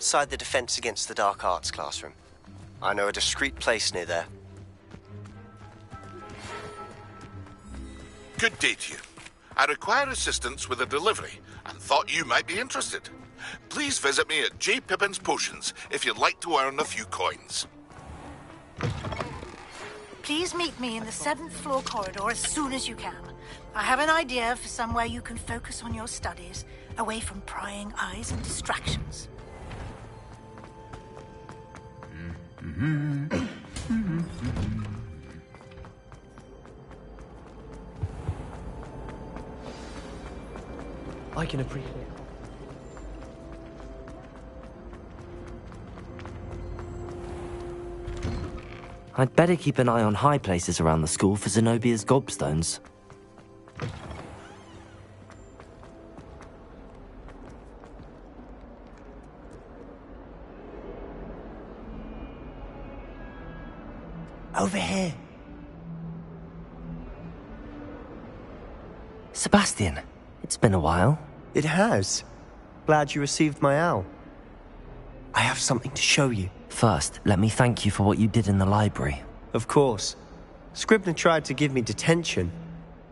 Inside the Defense Against the Dark Arts classroom. I know a discreet place near there. Good day to you. I require assistance with a delivery and thought you might be interested. Please visit me at J. Pippin's Potions if you'd like to earn a few coins. Please meet me in the 7th floor corridor as soon as you can. I have an idea for somewhere you can focus on your studies, away from prying eyes and distractions. I can appreciate it. I'd better keep an eye on high places around the school for Zenobia's gobstones. Over here. Sebastian, it's been a while. It has. Glad you received my owl. I have something to show you. First, let me thank you for what you did in the library. Of course. Scribner tried to give me detention,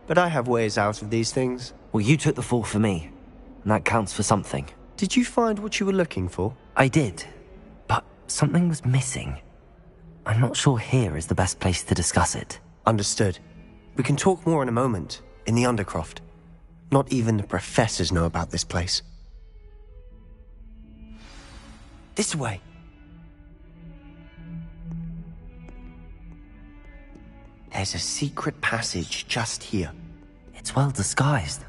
but I have ways out of these things. Well, you took the fall for me, and that counts for something. Did you find what you were looking for? I did, but something was missing. I'm not sure here is the best place to discuss it. Understood. We can talk more in a moment, in the Undercroft. Not even the professors know about this place. This way. There's a secret passage just here. It's well disguised.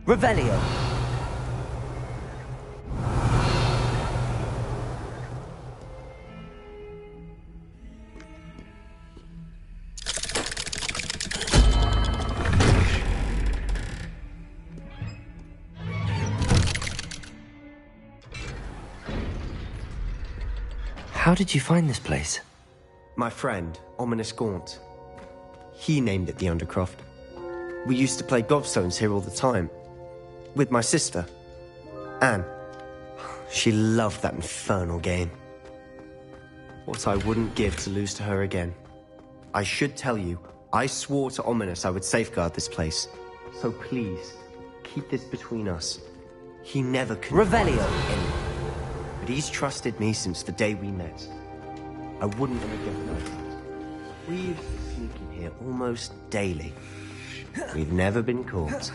Revelio! How did you find this place? My friend, Ominous Gaunt. He named it the Undercroft. We used to play gobstones here all the time. With my sister, Anne. She loved that infernal game. What I wouldn't give to lose to her again. I should tell you, I swore to Ominous I would safeguard this place. So please, keep this between us. He never could... Revelio! But he's trusted me since the day we met. I wouldn't want to get that. We used to sneak in here almost daily. We've never been caught.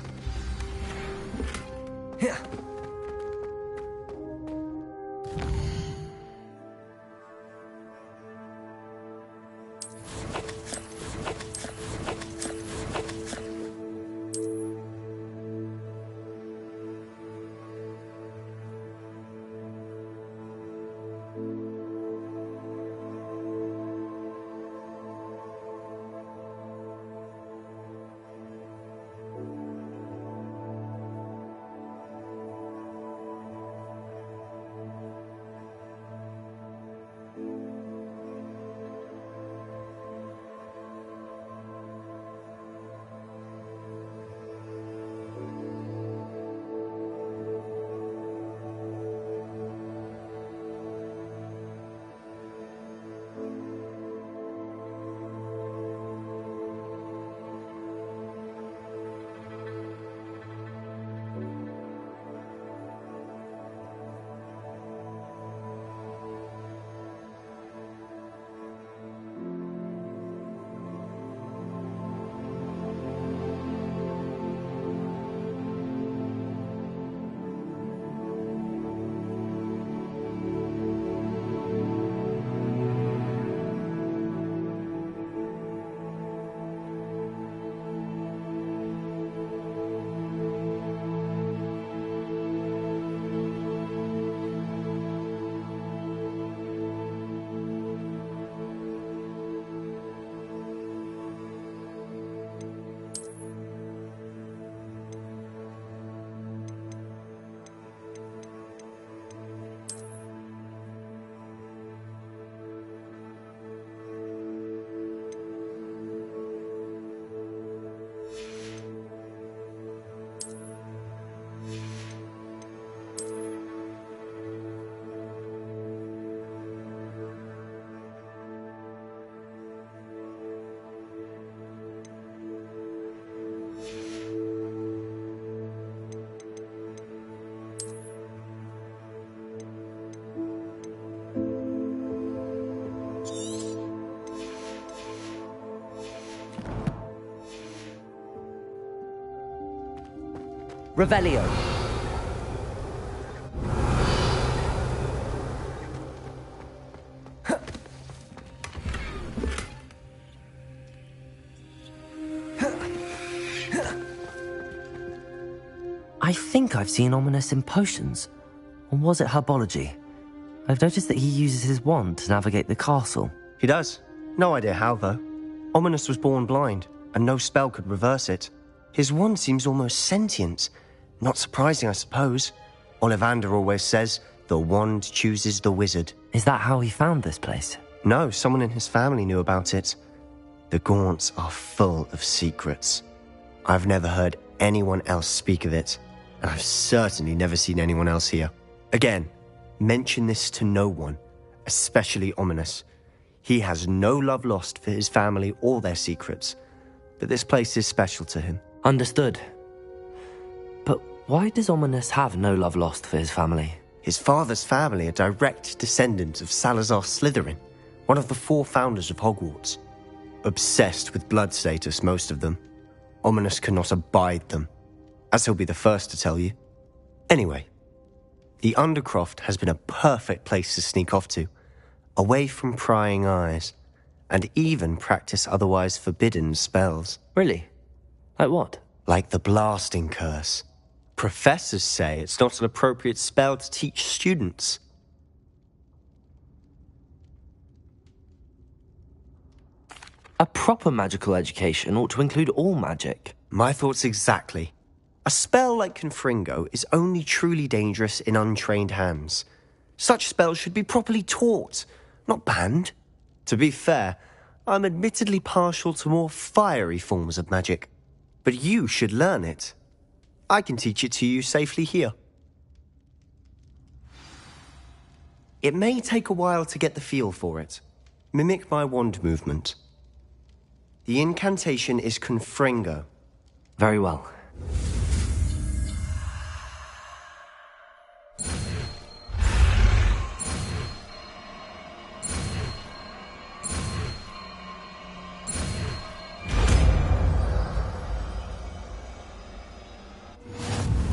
Revelio. I think I've seen Ominis in potions. Or was it herbology? I've noticed that he uses his wand to navigate the castle. He does. No idea how, though. Ominis was born blind, and no spell could reverse it. His wand seems almost sentient. Not surprising, I suppose. Ollivander always says, the wand chooses the wizard. Is that how he found this place? No, someone in his family knew about it. The Gaunts are full of secrets. I've never heard anyone else speak of it, and I've certainly never seen anyone else here. Again, mention this to no one, especially Ominis. He has no love lost for his family or their secrets, but this place is special to him. Understood. But why does Ominis have no love lost for his family? His father's family are direct descendants of Salazar Slytherin, one of the 4 founders of Hogwarts. Obsessed with blood status, most of them. Ominis cannot abide them, as he'll be the first to tell you. Anyway, the Undercroft has been a perfect place to sneak off to, away from prying eyes, and even practice otherwise forbidden spells. Really? Like what? Like the Blasting Curse. Professors say it's not an appropriate spell to teach students. A proper magical education ought to include all magic. My thoughts exactly. A spell like Confringo is only truly dangerous in untrained hands. Such spells should be properly taught, not banned. To be fair, I'm admittedly partial to more fiery forms of magic. But you should learn it. I can teach it to you safely here. It may take a while to get the feel for it. Mimic my wand movement. The incantation is Confringo. Very well.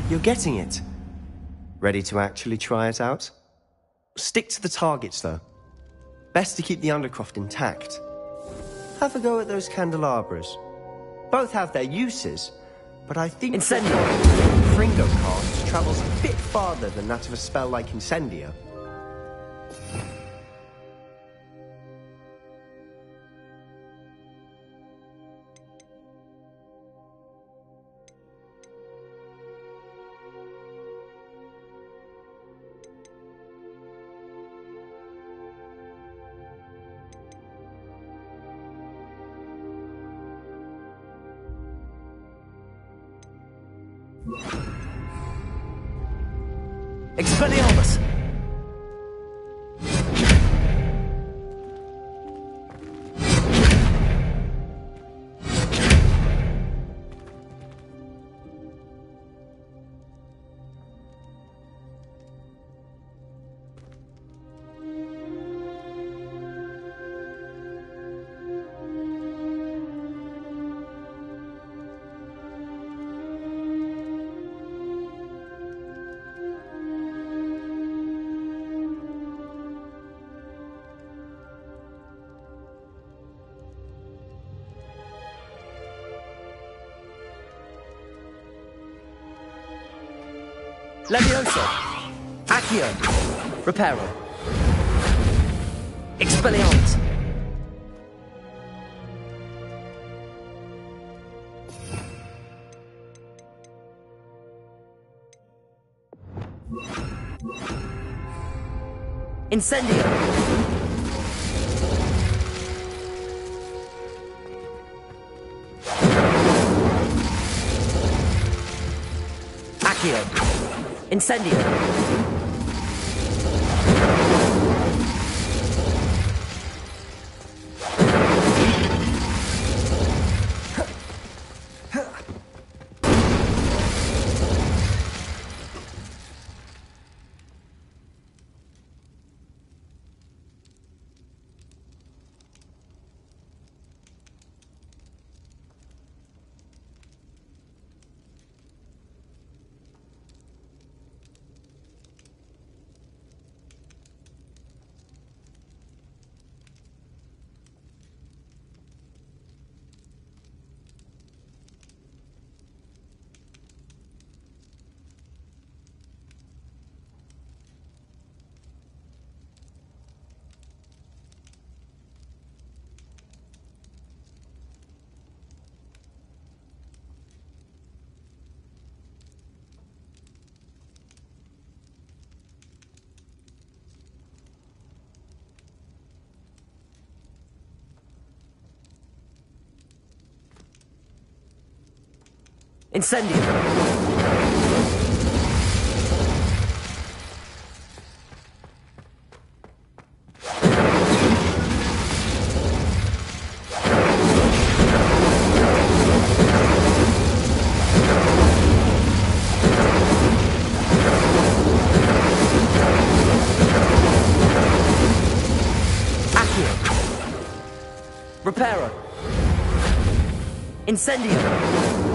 You're getting it. Ready to actually try it out? Stick to the targets, though. Best to keep the Undercroft intact. Have a go at those candelabras. Both have their uses, but I think Incendio! Fringo cast travels a bit farther than that of a spell like Incendio. Expelliarmus! Levioso! Accio! Reparo! Expelliarmus! Incendio! Accio! Incendio! Incendium! Reparo! Incendium!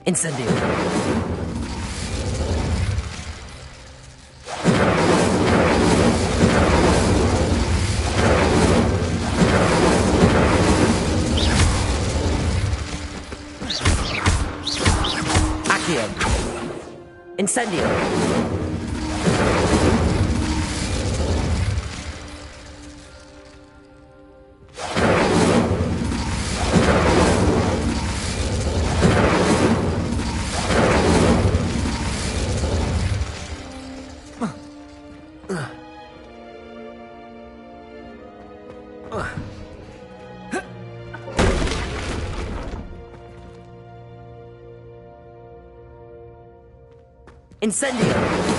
Incendio. Accio. Incendio. Incendio!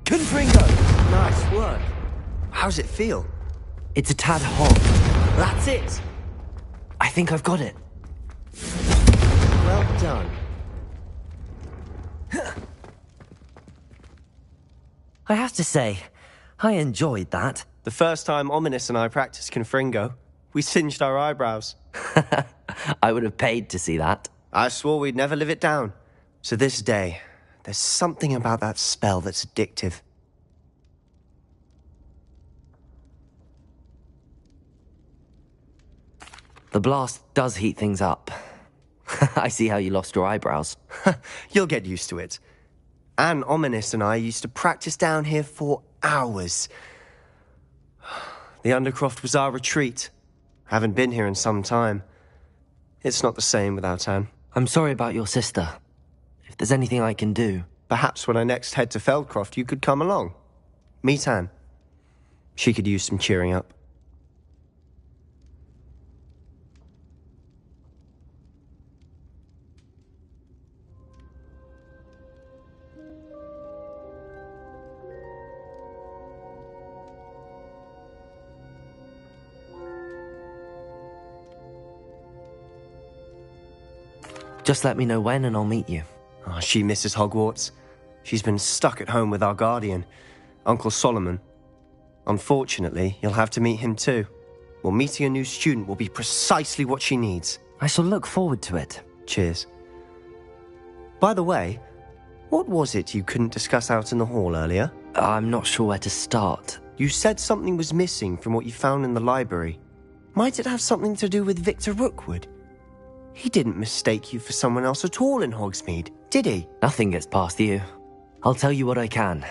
Confringo! Nice work. How's it feel? It's a tad hot. That's it! I think I've got it. Well done. I have to say, I enjoyed that. The first time Ominous and I practiced Confringo, we singed our eyebrows. I would have paid to see that. I swore we'd never live it down. So this day, there's something about that spell that's addictive. The blast does heat things up. I see how you lost your eyebrows. You'll get used to it. Anne, Ominous and I used to practice down here for hours. The Undercroft was our retreat. Haven't been here in some time. It's not the same without Anne. I'm sorry about your sister. If there's anything I can do... Perhaps when I next head to Feldcroft, you could come along. Meet Anne. She could use some cheering up. Just let me know when and I'll meet you. Oh, she misses Hogwarts. She's been stuck at home with our guardian, Uncle Solomon. Unfortunately, you'll have to meet him too. Well, meeting a new student will be precisely what she needs. I shall look forward to it. Cheers. By the way, what was it you couldn't discuss out in the hall earlier? I'm not sure where to start. You said something was missing from what you found in the library. Might it have something to do with Victor Rookwood? He didn't mistake you for someone else at all in Hogsmeade, did he? Nothing gets past you. I'll tell you what I can.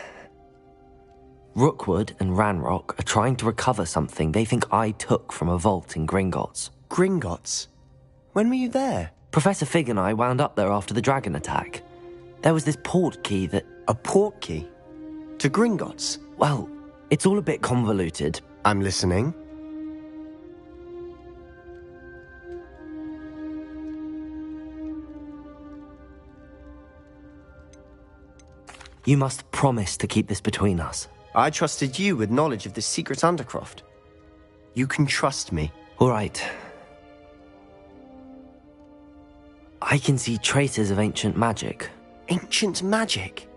Rookwood and Ranrock are trying to recover something they think I took from a vault in Gringotts. Gringotts? When were you there? Professor Fig and I wound up there after the dragon attack. There was this port key that... A port key? To Gringotts? Well, it's all a bit convoluted. I'm listening. You must promise to keep this between us. I trusted you with knowledge of the secret Undercroft. You can trust me. All right. I can see traces of ancient magic. Ancient magic?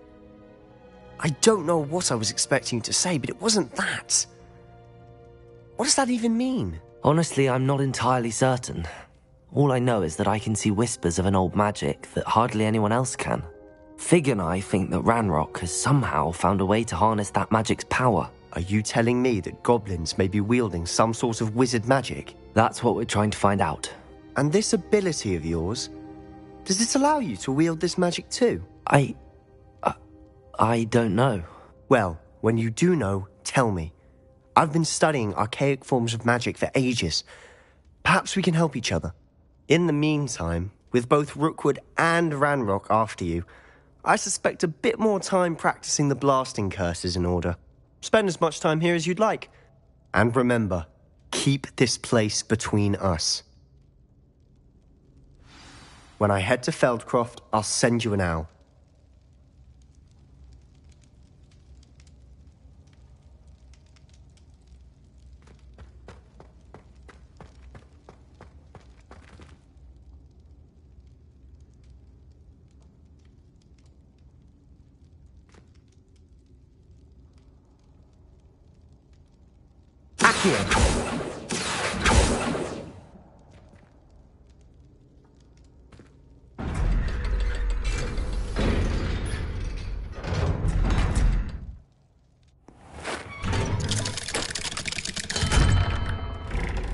I don't know what I was expecting you to say, but it wasn't that. What does that even mean? Honestly, I'm not entirely certain. All I know is that I can see whispers of an old magic that hardly anyone else can. Fig and I think that Ranrock has somehow found a way to harness that magic's power. Are you telling me that goblins may be wielding some sort of wizard magic? That's what we're trying to find out. And this ability of yours, does it allow you to wield this magic too? I don't know. Well, when you do know, tell me. I've been studying archaic forms of magic for ages. Perhaps we can help each other. In the meantime, with both Rookwood and Ranrock after you, I suspect a bit more time practicing the blasting curse is in order. Spend as much time here as you'd like. And remember, keep this place between us. When I head to Feldcroft, I'll send you an owl.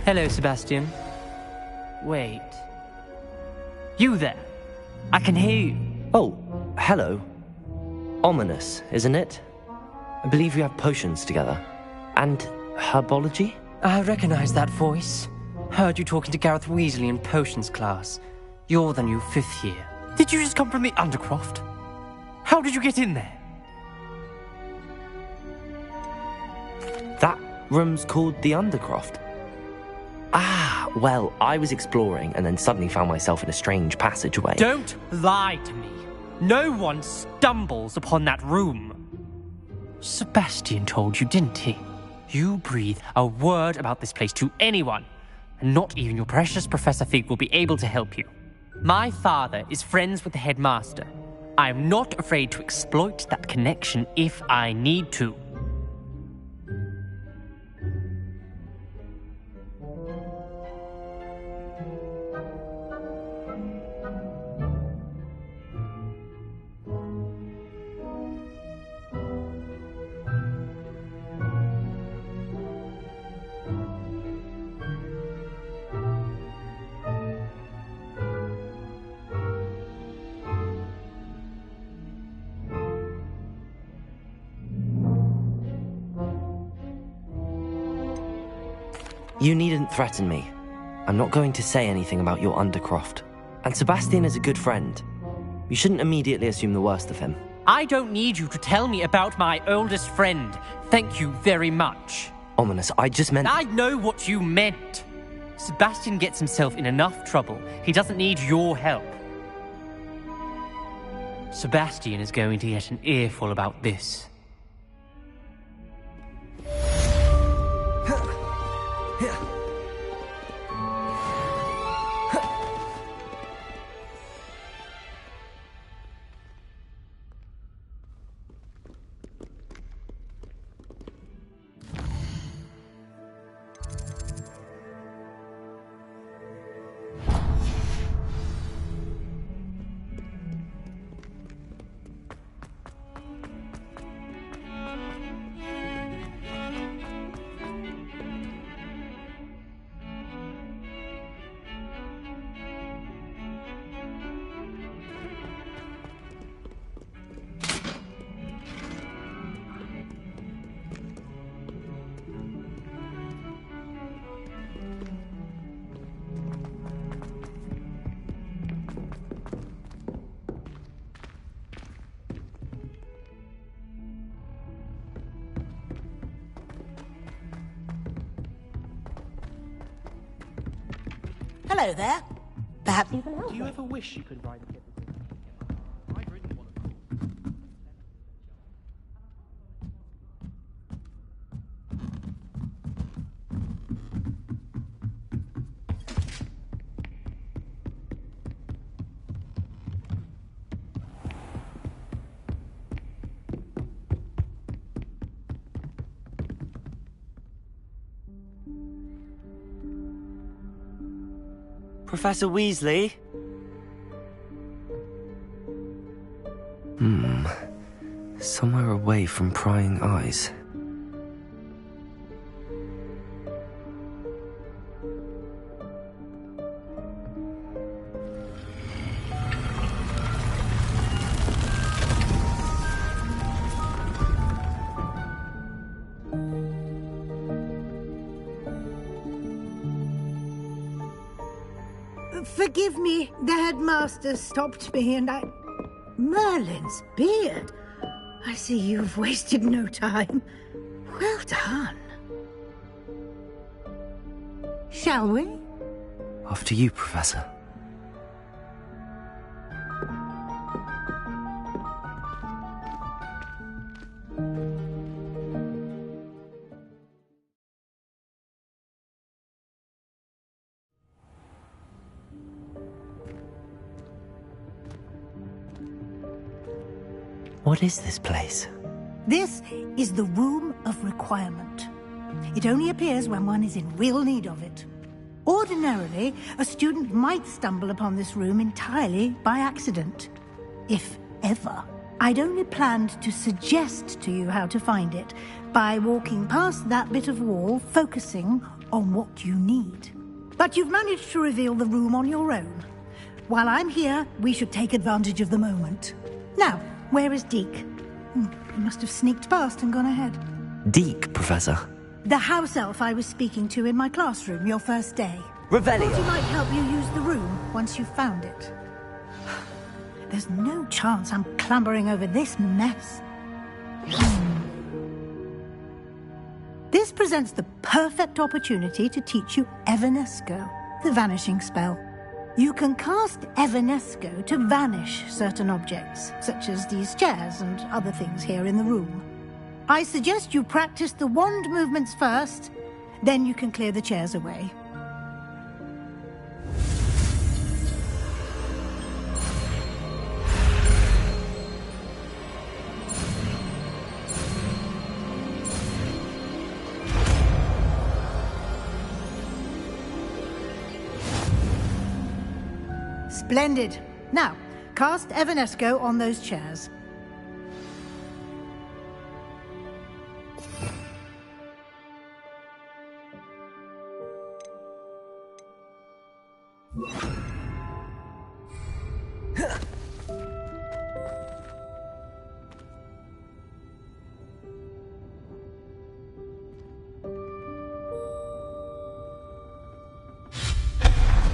Hello, Sebastian. Wait. You there? I can hear you. Oh, hello. Ominous, isn't it? I believe you have potions together. And herbology? I recognize that voice. Heard you talking to Gareth Weasley in potions class. You're the new 5th year. Did you just come from the Undercroft? How did you get in there? That room's called the Undercroft. Ah, well, I was exploring and then suddenly found myself in a strange passageway. Don't lie to me. No one stumbles upon that room. Sebastian told you, didn't he? You breathe a word about this place to anyone, and not even your precious Professor Fig will be able to help you. My father is friends with the headmaster. I'm not afraid to exploit that connection if I need to. You needn't threaten me. I'm not going to say anything about your Undercroft. And Sebastian is a good friend. You shouldn't immediately assume the worst of him. I don't need you to tell me about my oldest friend. Thank you very much. Ominous, I just meant... I know what you meant. Sebastian gets himself in enough trouble. He doesn't need your help. Sebastian is going to get an earful about this. Hello there. Perhaps you can help. Do you ever wish you could ride a kitten? I'd really want to. Professor Weasley? Somewhere away from prying eyes. Forgive me, the headmaster stopped me and I... Merlin's beard. I see you've wasted no time. Well done. Shall we? After you, Professor. What is this place? This is the Room of Requirement. It only appears when one is in real need of it. Ordinarily, a student might stumble upon this room entirely by accident. If ever. I'd only planned to suggest to you how to find it by walking past that bit of wall, focusing on what you need. But you've managed to reveal the room on your own. While I'm here, we should take advantage of the moment. Now, where is Deke? He must have sneaked past and gone ahead. Deke, Professor. The house elf I was speaking to in my classroom your first day. Revelio! Thought he might help you use the room once you've found it. There's no chance I'm clambering over this mess. This presents the perfect opportunity to teach you Evanesco, the vanishing spell. You can cast Evanesco to vanish certain objects, such as these chairs and other things here in the room. I suggest you practice the wand movements first, then you can clear the chairs away. Splendid. Now, cast Evanesco on those chairs.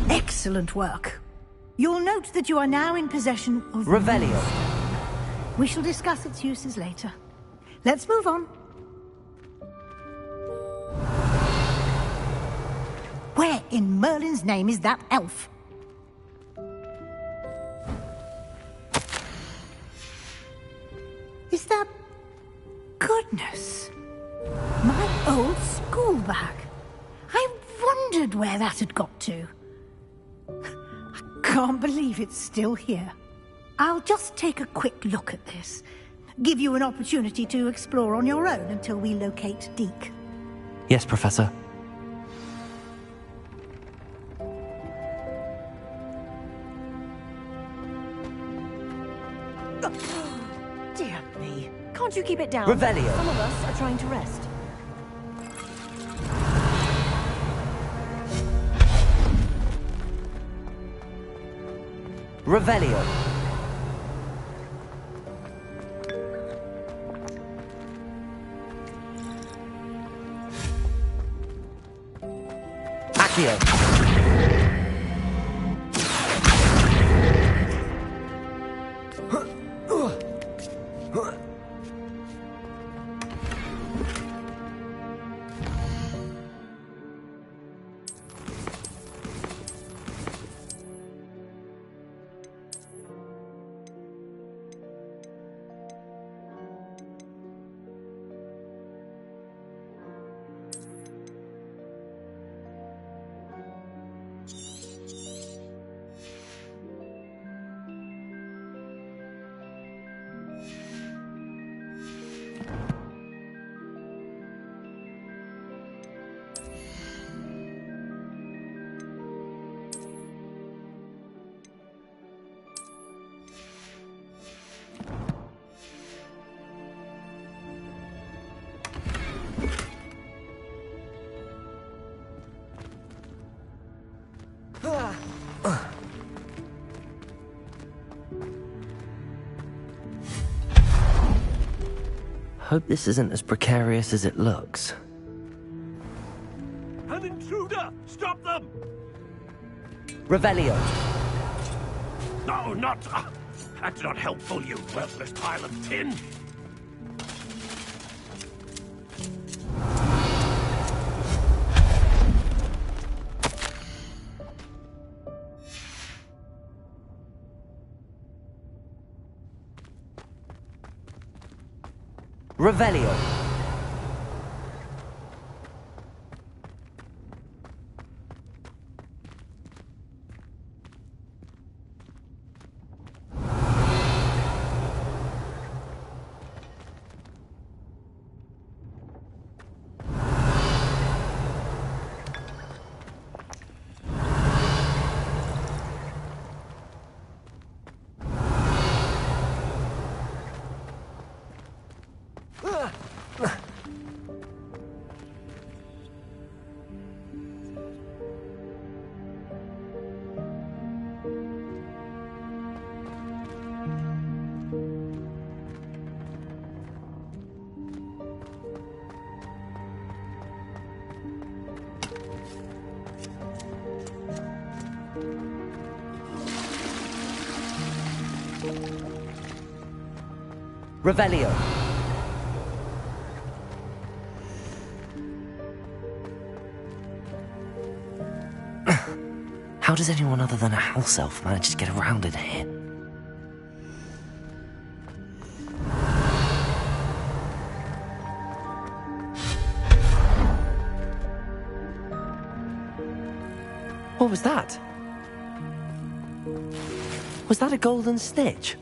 Excellent work. You'll note that you are now in possession of... Revelio. We shall discuss its uses later. Let's move on. Where in Merlin's name is that elf? Is that... Goodness. My old school bag. I wondered where that had got to. I can't believe it's still here. I'll just take a quick look at this. Give you an opportunity to explore on your own until we locate Deke. Yes, Professor. Dear me. Can't you keep it down? Revelio. Some of us are trying to rest. Revelio. Accio. Hope this isn't as precarious as it looks. An intruder! Stop them! Revelio. No, not... that's not helpful, you worthless pile of tin! Revelio. Revelio. How does anyone other than a house elf manage to get around in here? What was that? Was that a golden snitch?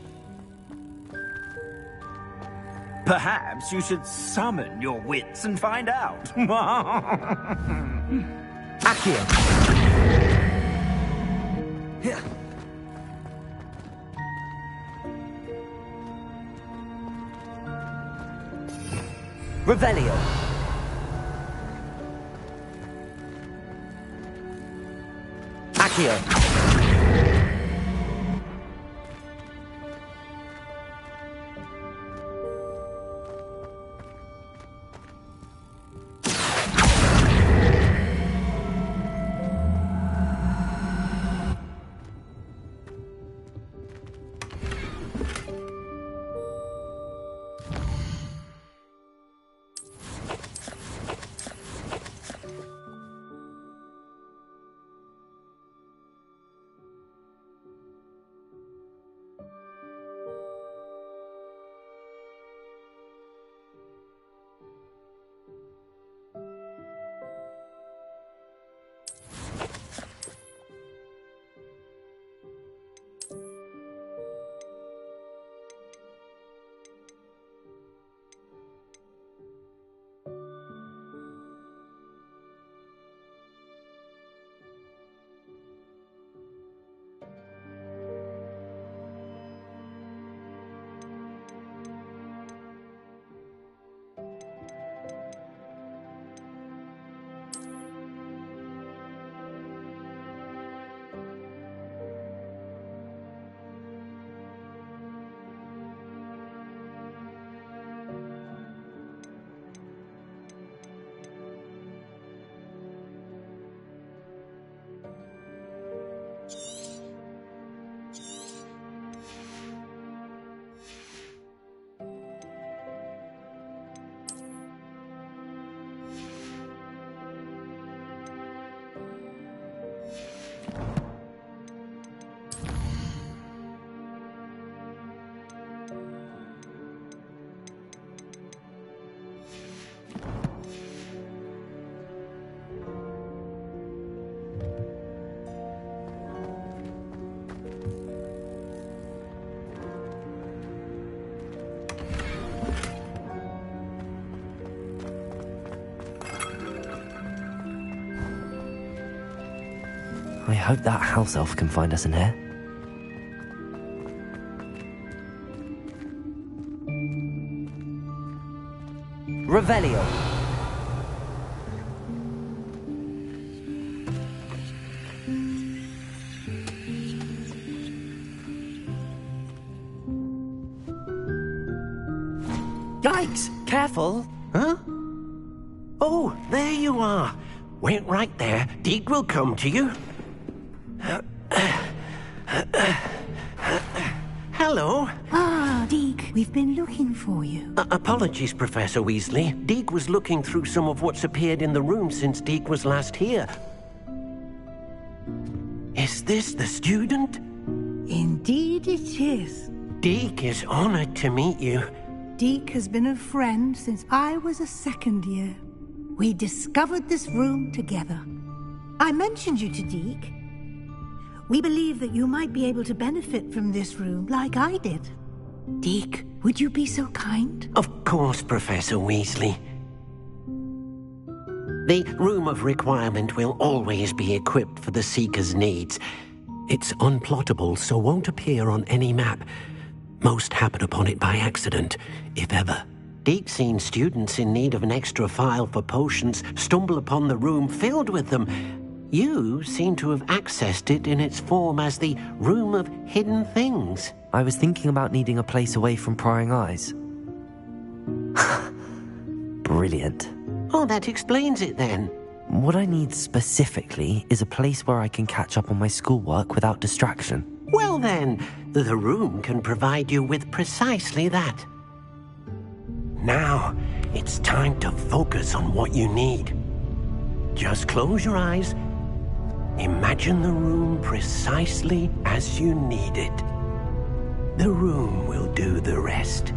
Perhaps you should summon your wits and find out. Accio. Revelio. Accio. I hope that house elf can find us in here. Revelio. Yikes! Careful. Huh? Oh, there you are. Wait right there. Deek will come to you. Hello. Ah, Deek, we've been looking for you. Apologies, Professor Weasley. Deek was looking through some of what's appeared in the room since Deek was last here. Is this the student? Indeed it is. Deek is honored to meet you. Deek has been a friend since I was a second year. We discovered this room together. I mentioned you to Deek. We believe that you might be able to benefit from this room like I did. Deek, would you be so kind? Of course, Professor Weasley. The Room of Requirement will always be equipped for the Seeker's needs. It's unplottable, so won't appear on any map. Most happen upon it by accident, if ever. Deek's seen students in need of an extra file for potions stumble upon the room filled with them. You seem to have accessed it in its form as the Room of Hidden Things. I was thinking about needing a place away from prying eyes. Brilliant. Oh, that explains it then. What I need specifically is a place where I can catch up on my schoolwork without distraction. Well then, the room can provide you with precisely that. Now, it's time to focus on what you need. Just close your eyes. Imagine the room precisely as you need it. The room will do the rest.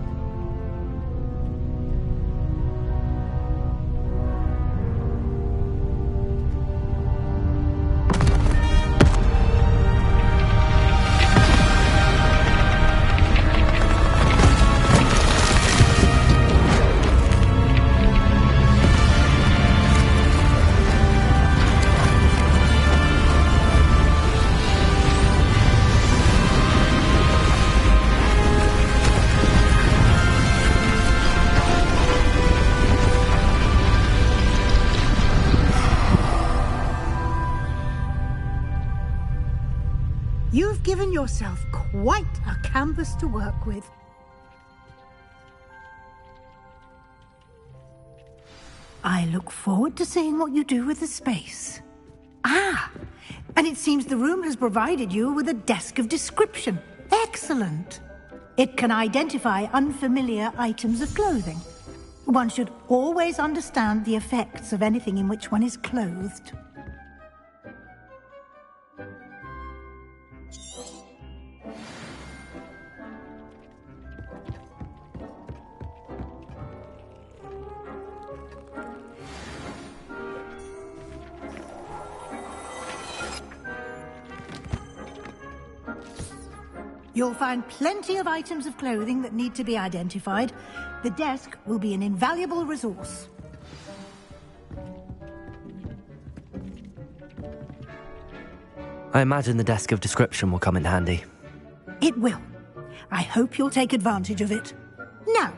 You've given yourself quite a canvas to work with. I look forward to seeing what you do with the space. Ah, and it seems the room has provided you with a desk of description. Excellent. It can identify unfamiliar items of clothing. One should always understand the effects of anything in which one is clothed. You'll find plenty of items of clothing that need to be identified. The desk will be an invaluable resource. I imagine the desk of description will come in handy. It will. I hope you'll take advantage of it. Now,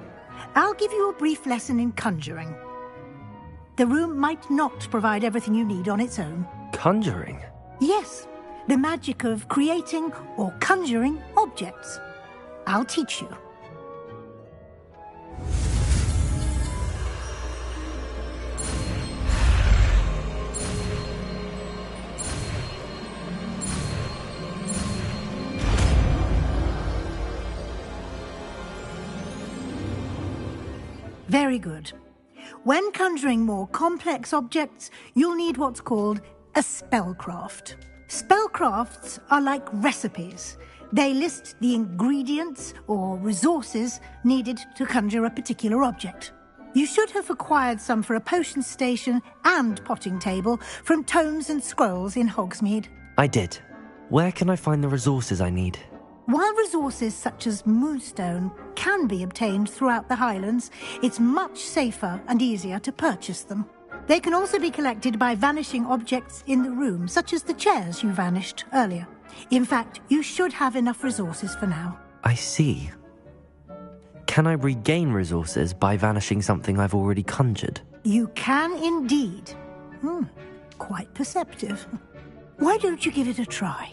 I'll give you a brief lesson in conjuring. The room might not provide everything you need on its own. Conjuring? Yes. The magic of creating or conjuring objects. I'll teach you. Very good. When conjuring more complex objects, you'll need what's called a spellcraft. Spellcrafts are like recipes. They list the ingredients or resources needed to conjure a particular object. You should have acquired some for a potion station and potting table from tomes and scrolls in Hogsmeade. I did. Where can I find the resources I need? While resources such as moonstone can be obtained throughout the Highlands, it's much safer and easier to purchase them. They can also be collected by vanishing objects in the room, such as the chairs you vanished earlier. In fact, you should have enough resources for now. I see. Can I regain resources by vanishing something I've already conjured? You can indeed. Quite perceptive. Why don't you give it a try?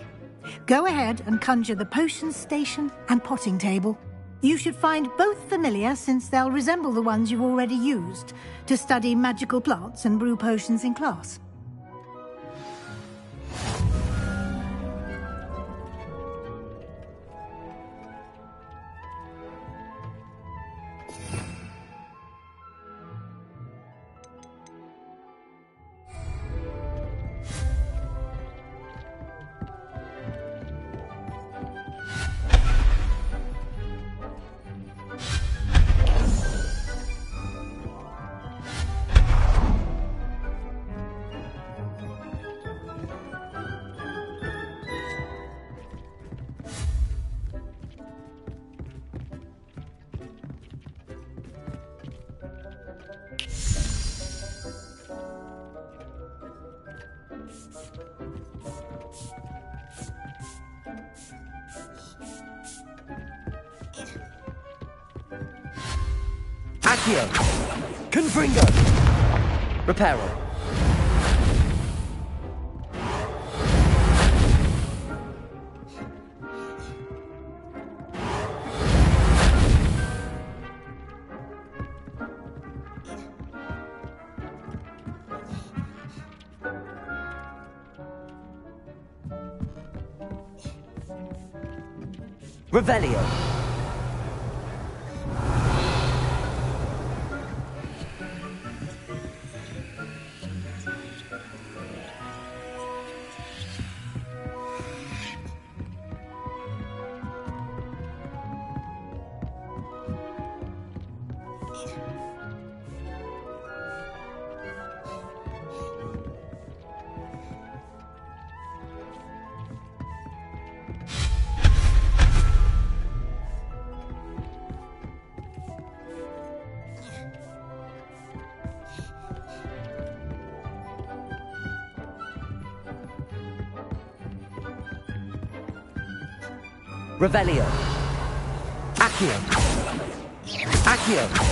Go ahead and conjure the potion station and potting table. You should find both familiar, since they'll resemble the ones you've already used to study magical plants and brew potions in class. Accio! Confringo! Reparo! Revelio! Revelio. Accio. Accio.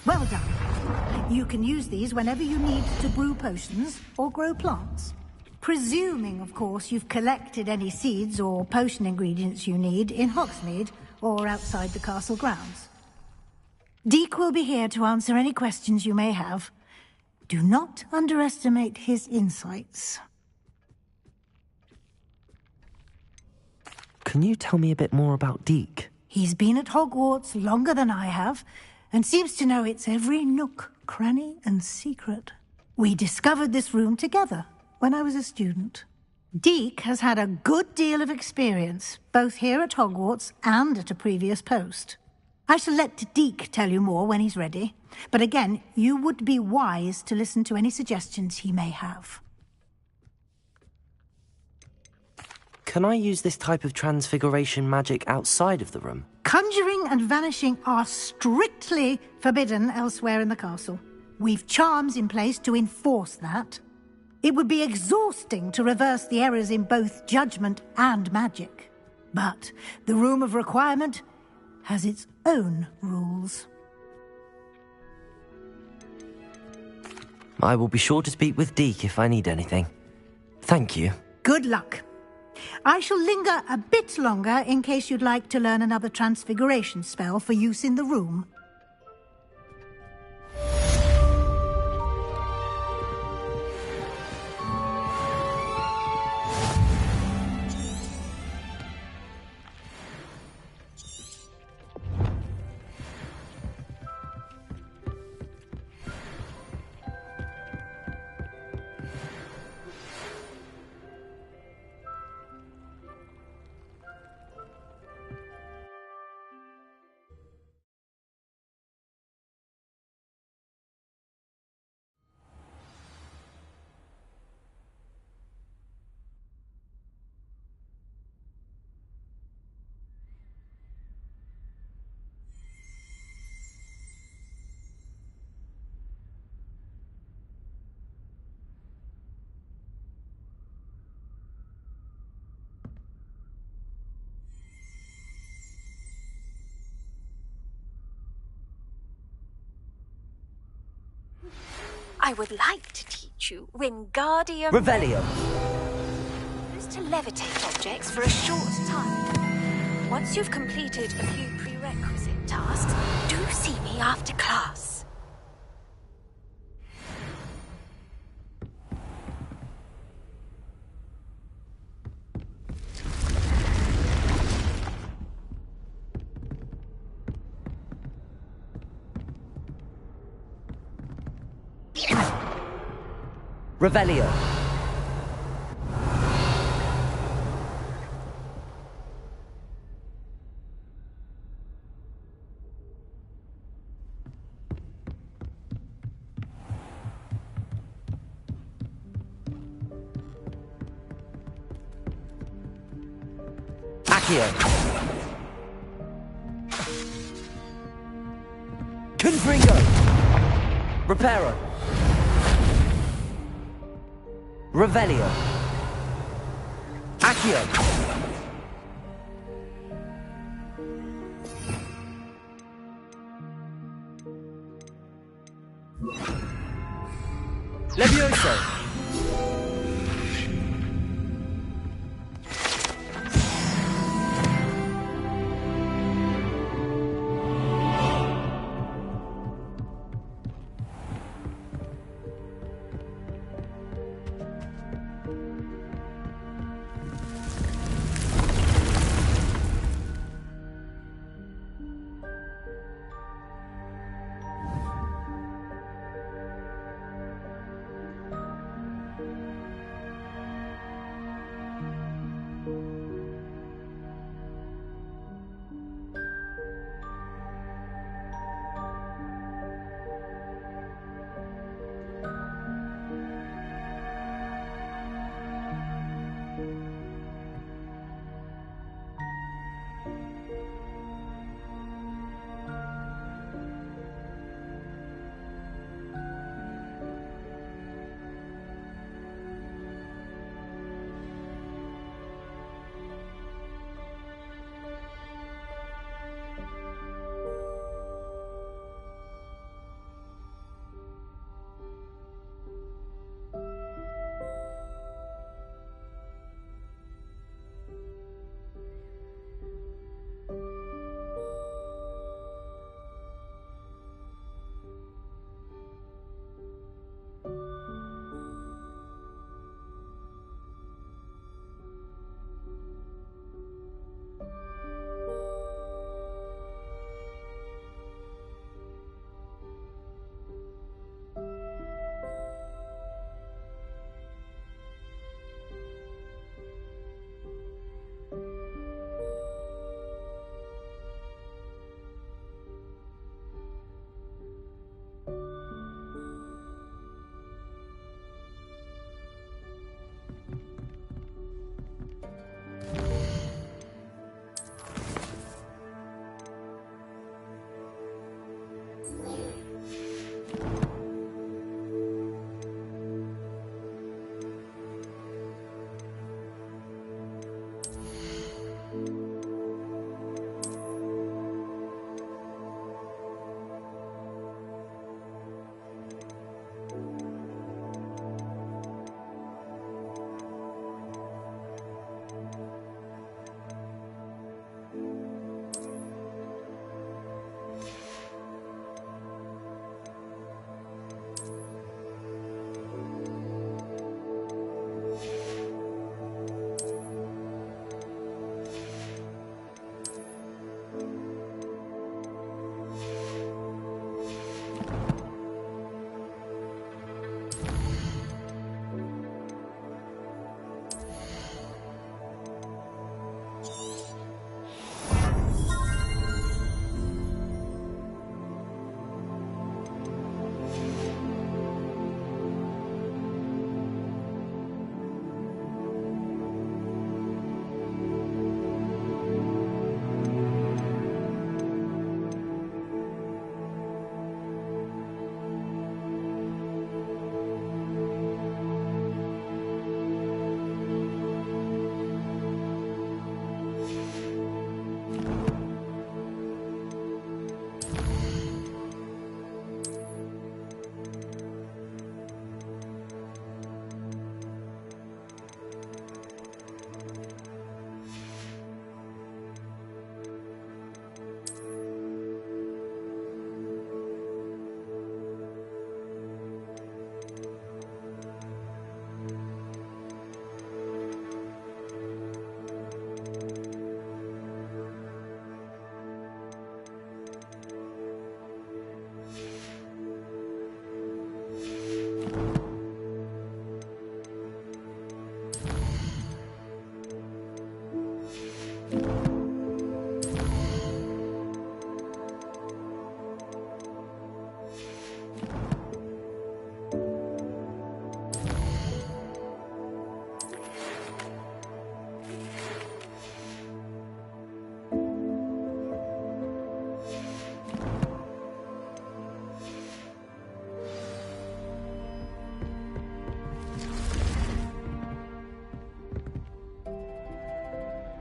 Well done. You can use these whenever you need to brew potions or grow plants. Presuming, of course, you've collected any seeds or potion ingredients you need in Hogsmeade or outside the castle grounds. Deek will be here to answer any questions you may have. Do not underestimate his insights. Can you tell me a bit more about Deek? He's been at Hogwarts longer than I have, and seems to know its every nook, cranny, and secret. We discovered this room together when I was a student. Deek has had a good deal of experience, both here at Hogwarts and at a previous post. I shall let Deek tell you more when he's ready, but again, you would be wise to listen to any suggestions he may have. Can I use this type of transfiguration magic outside of the room? Conjuring and vanishing are strictly forbidden elsewhere in the castle. We've charms in place to enforce that. It would be exhausting to reverse the errors in both judgment and magic. But the Room of Requirement has its own rules. I will be sure to speak with Deek if I need anything. Thank you. Good luck. I shall linger a bit longer in case you'd like to learn another transfiguration spell for use in the room. I would like to teach you Wingardium... Revelio. Used to levitate objects for a short time. Once you've completed a few prerequisite tasks, do see me after class. Revelio. Accio. Confringo. Reparo. Revelio. Accio. Levioso.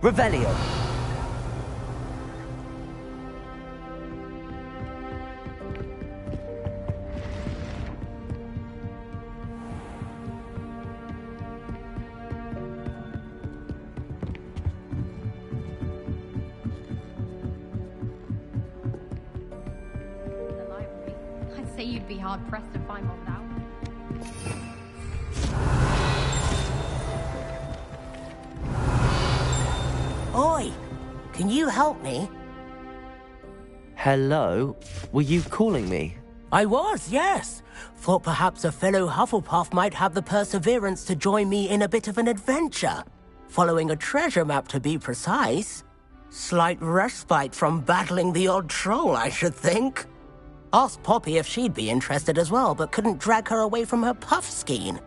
Revelio. The library. I'd say you'd be hard-pressed to find one now. Oi! Can you help me? Hello? Were you calling me? I was, yes. Thought perhaps a fellow Hufflepuff might have the perseverance to join me in a bit of an adventure. Following a treasure map, to be precise. Slight respite from battling the odd troll, I should think. Asked Poppy if she'd be interested as well, but couldn't drag her away from her puff skein.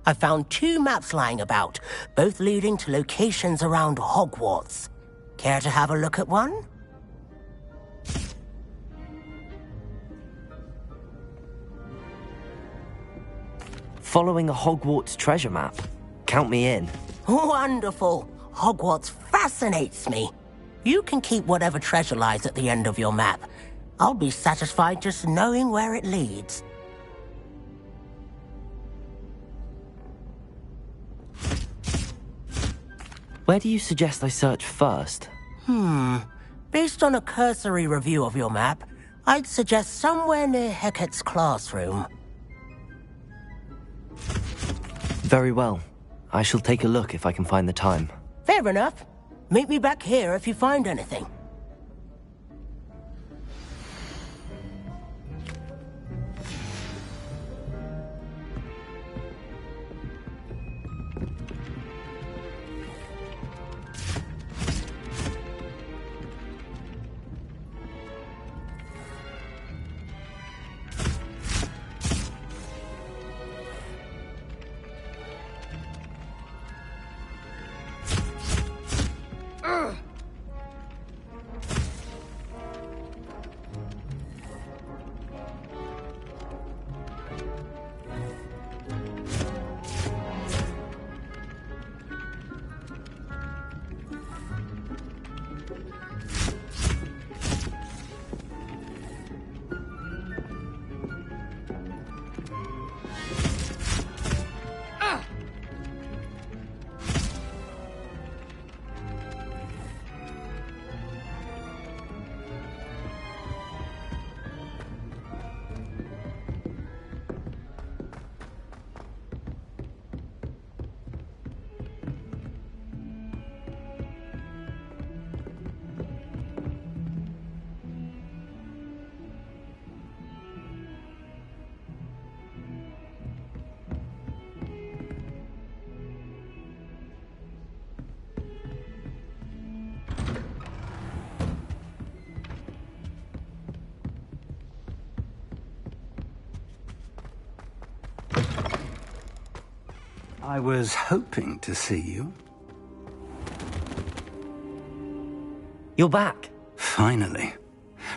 I found 2 maps lying about, both leading to locations around Hogwarts. Care to have a look at one? Following a Hogwarts treasure map. Count me in. Wonderful. Hogwarts fascinates me. You can keep whatever treasure lies at the end of your map. I'll be satisfied just knowing where it leads. Where do you suggest I search first? Based on a cursory review of your map, I'd suggest somewhere near Hecat's classroom. Very well. I shall take a look if I can find the time. Fair enough. Meet me back here if you find anything. I was hoping to see you. You're back. Finally.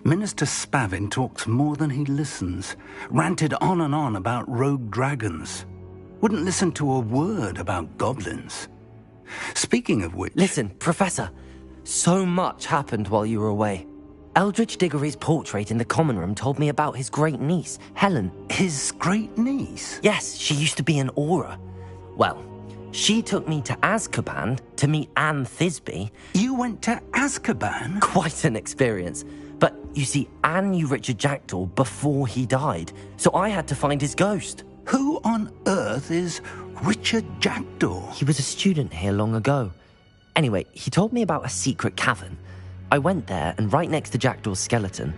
Minister Spavin talks more than he listens. Ranted on and on about rogue dragons. Wouldn't listen to a word about goblins. Speaking of which... Listen, Professor. So much happened while you were away. Eldridge Diggory's portrait in the common room told me about his great niece, Helen. His great niece? Yes, she used to be an Auror. Well, she took me to Azkaban to meet Anne Thisbe. You went to Azkaban? Quite an experience. But you see, Anne knew Richard Jackdaw before he died, so I had to find his ghost. Who on earth is Richard Jackdaw? He was a student here long ago. Anyway, he told me about a secret cavern. I went there, and right next to Jackdaw's skeleton,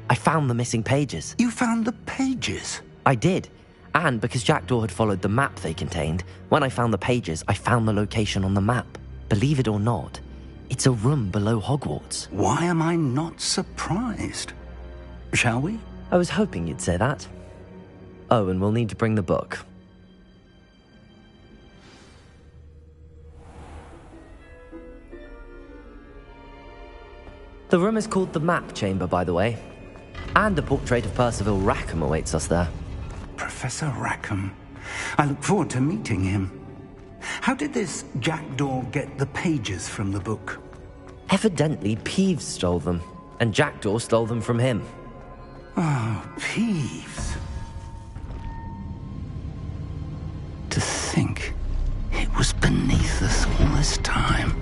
I found the missing pages. You found the pages? I did. And because Jackdaw had followed the map they contained, when I found the pages, I found the location on the map. Believe it or not, it's a room below Hogwarts. Why am I not surprised? Shall we? I was hoping you'd say that. Oh, and we'll need to bring the book. The room is called the Map Chamber, by the way. And a portrait of Percival Rackham awaits us there. Professor Rackham. I look forward to meeting him. How did this jackdaw get the pages from the book? Evidently, Peeves stole them, and Jackdaw stole them from him. Oh, Peeves. To think it was beneath us all this time.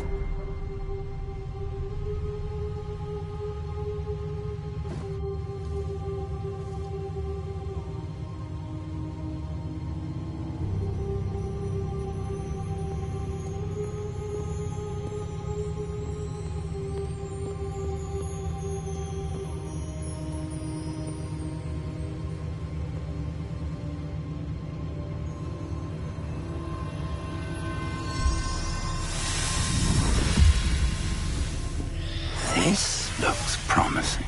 This looks promising.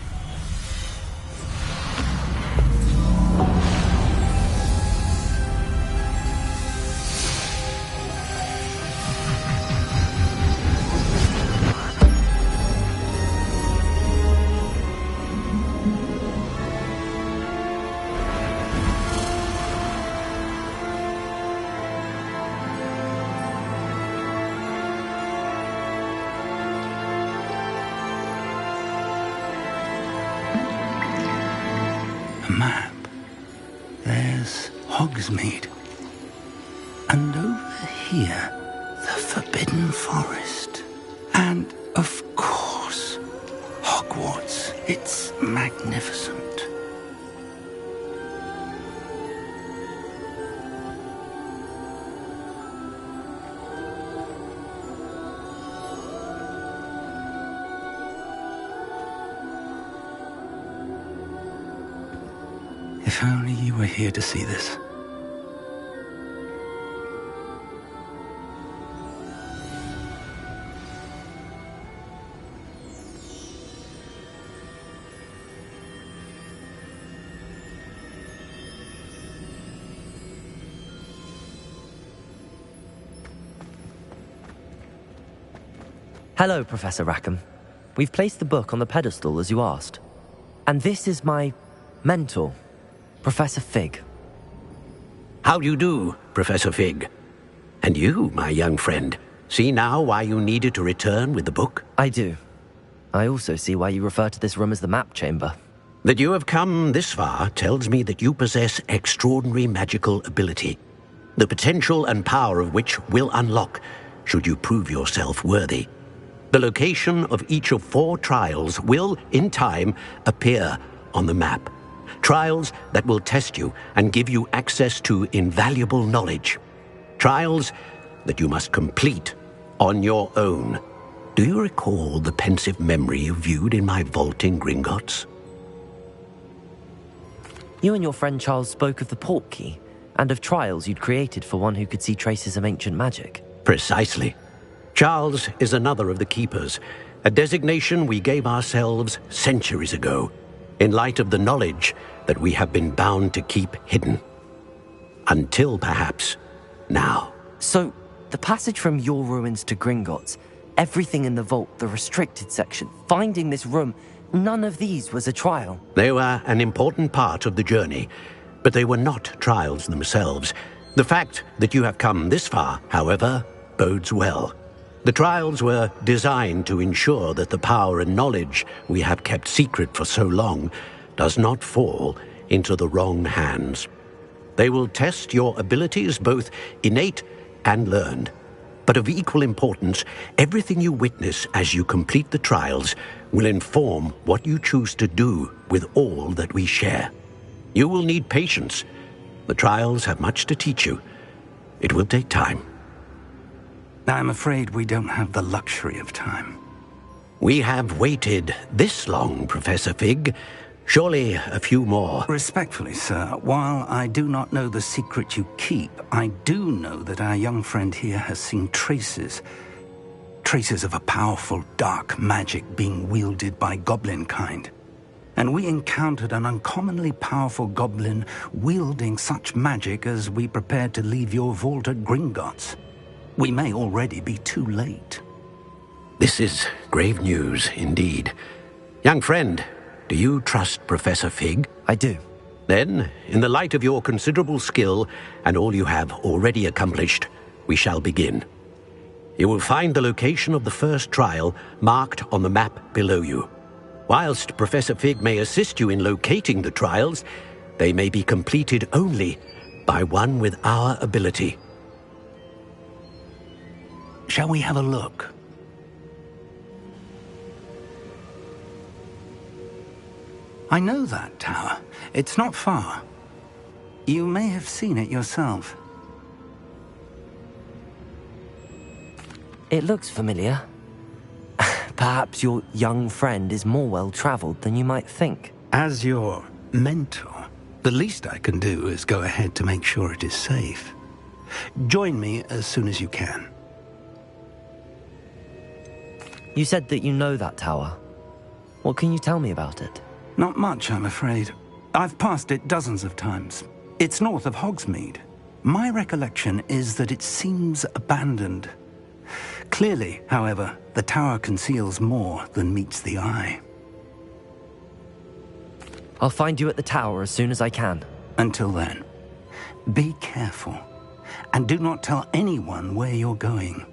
A map. There's Hogsmeade. And over here, the Forbidden Forest. And, of course, Hogwarts. It's magnificent. If only you were here to see this. Hello, Professor Rackham. We've placed the book on the pedestal as you asked. And this is my mentor, Professor Fig. How do you do, Professor Fig? And you, my young friend, see now why you needed to return with the book? I do. I also see why you refer to this room as the map chamber. That you have come this far tells me that you possess extraordinary magical ability, the potential and power of which will unlock should you prove yourself worthy. The location of each of 4 trials will, in time, appear on the map. Trials that will test you and give you access to invaluable knowledge. Trials that you must complete on your own. Do you recall the pensive memory you viewed in my vault in Gringotts? You and your friend Charles spoke of the Portkey, and of trials you'd created for one who could see traces of ancient magic. Precisely. Charles is another of the Keepers, a designation we gave ourselves centuries ago, in light of the knowledge that we have been bound to keep hidden. Until, perhaps, now. So, the passage from your ruins to Gringotts, everything in the vault, the restricted section, finding this room, none of these was a trial. They were an important part of the journey, but they were not trials themselves. The fact that you have come this far, however, bodes well. The trials were designed to ensure that the power and knowledge we have kept secret for so long does not fall into the wrong hands. They will test your abilities, both innate and learned. But of equal importance, everything you witness as you complete the trials will inform what you choose to do with all that we share. You will need patience. The trials have much to teach you. It will take time. I'm afraid we don't have the luxury of time. We have waited this long, Professor Fig. Surely a few more. Respectfully, sir, while I do not know the secret you keep, I do know that our young friend here has seen traces of a powerful dark magic being wielded by goblin kind. And we encountered an uncommonly powerful goblin wielding such magic as we prepared to leave your vault at Gringotts. We may already be too late. This is grave news indeed. Young friend, do you trust Professor Fig? I do. Then, in the light of your considerable skill and all you have already accomplished, We shall begin. You will find the location of the first trial marked on the map below you. Whilst Professor Fig may assist you in locating the trials, they may be completed only by one with our ability. Shall we have a look? I know that tower. It's not far. You may have seen it yourself. It looks familiar. Perhaps your young friend is more well-traveled than you might think. As your mentor, the least I can do is go ahead to make sure it is safe. Join me as soon as you can. You said that you know that tower. What can you tell me about it? Not much, I'm afraid. I've passed it dozens of times. It's north of Hogsmeade. My recollection is that it seems abandoned. Clearly, however, the tower conceals more than meets the eye. I'll find you at the tower as soon as I can. Until then, be careful, and do not tell anyone where you're going.